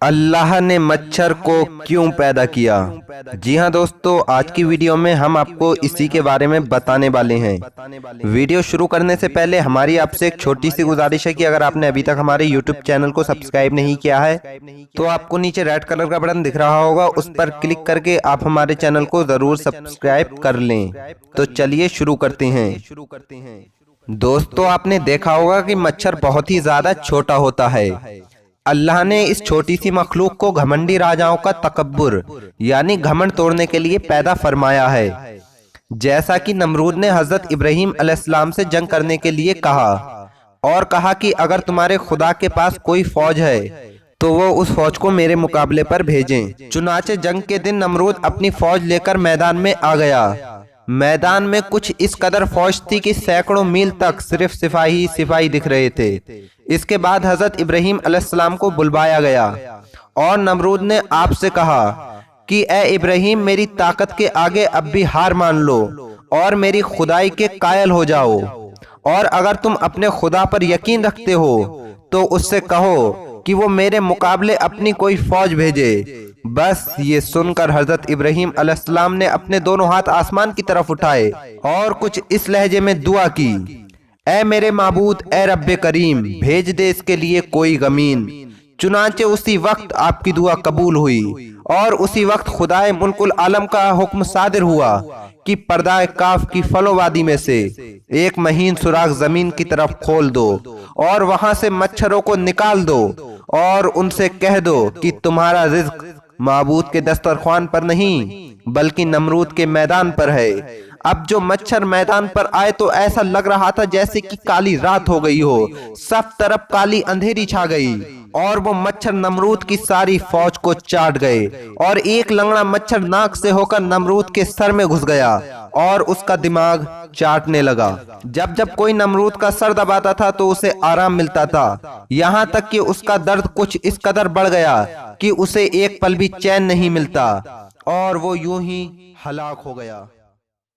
अल्लाह ने मच्छर को क्यों पैदा किया। जी हाँ दोस्तों, आज की वीडियो में हम आपको इसी के बारे में बताने वाले हैं। वीडियो शुरू करने से पहले हमारी आपसे एक छोटी सी गुजारिश है कि अगर आपने अभी तक हमारे YouTube चैनल को सब्सक्राइब नहीं किया है तो आपको नीचे रेड कलर का बटन दिख रहा होगा, उस पर क्लिक करके आप हमारे चैनल को जरूर सब्सक्राइब कर लें। तो चलिए शुरू करते हैं। दोस्तों, आपने देखा होगा कि मच्छर बहुत ही ज्यादा छोटा होता है। अल्लाह ने इस छोटी सी मखलूक को घमंडी राजाओं का तकब्बुर यानी घमंड तोड़ने के लिए पैदा फरमाया है। जैसा कि नमरूद ने हजरत इब्राहीम अलैहिस्सलाम से जंग करने के लिए कहा और कहा कि अगर तुम्हारे खुदा के पास कोई फौज है तो वो उस फौज को मेरे मुकाबले पर भेजें। चुनाचे जंग के दिन नमरूद अपनी फौज लेकर मैदान में आ गया। मैदान में कुछ इस कदर फौज थी कि सैकड़ों मील तक सिर्फ सिपाही सिपाही दिख रहे थे। इसके बाद हजरत इब्राहीम अलैहिस्सलाम को बुलवाया गया और नमरूद ने आपसे कहा कि ए इब्राहीम, मेरी ताकत के आगे अब भी हार मान लो और मेरी खुदाई के कायल हो जाओ, और अगर तुम अपने खुदा पर यकीन रखते हो तो उससे कहो कि वो मेरे मुकाबले अपनी कोई फौज भेजे। बस ये सुनकर हजरत इब्राहीम अलैहिस्सलाम ने अपने दोनों हाथ आसमान की तरफ उठाए और कुछ इस लहजे में दुआ की, ऐ मेरे माबूद, ऐ रब्बे करीम, भेज दे इसके लिए कोई गमीन। चुनांचे उसी वक्त आपकी दुआ कबूल हुई और उसी वक्त खुदाए मुल्कुल आलम का हुक्म सादिर हुआ कि पर्दाए काफ की फलोवादी में से एक महीन सुराख जमीन की तरफ खोल दो और वहां से मच्छरों को निकाल दो और उनसे कह दो कि तुम्हारा रिज्क माबूद के दस्तरख्वान पर नहीं बल्कि नमरूद के मैदान पर है। अब जो मच्छर मैदान पर आए तो ऐसा लग रहा था जैसे कि काली रात हो गई हो, सब तरफ काली अंधेरी छा गई और वो मच्छर नमरूद की सारी फौज को चाट गए और एक लंगड़ा मच्छर नाक से होकर नमरूद के सर में घुस गया और उसका दिमाग चाटने लगा। जब जब कोई नमरूद का सर दबाता था तो उसे आराम मिलता था, यहाँ तक कि उसका दर्द कुछ इस कदर बढ़ गया कि उसे एक पल भी चैन नहीं मिलता और वो यूं ही हलाक हो गया।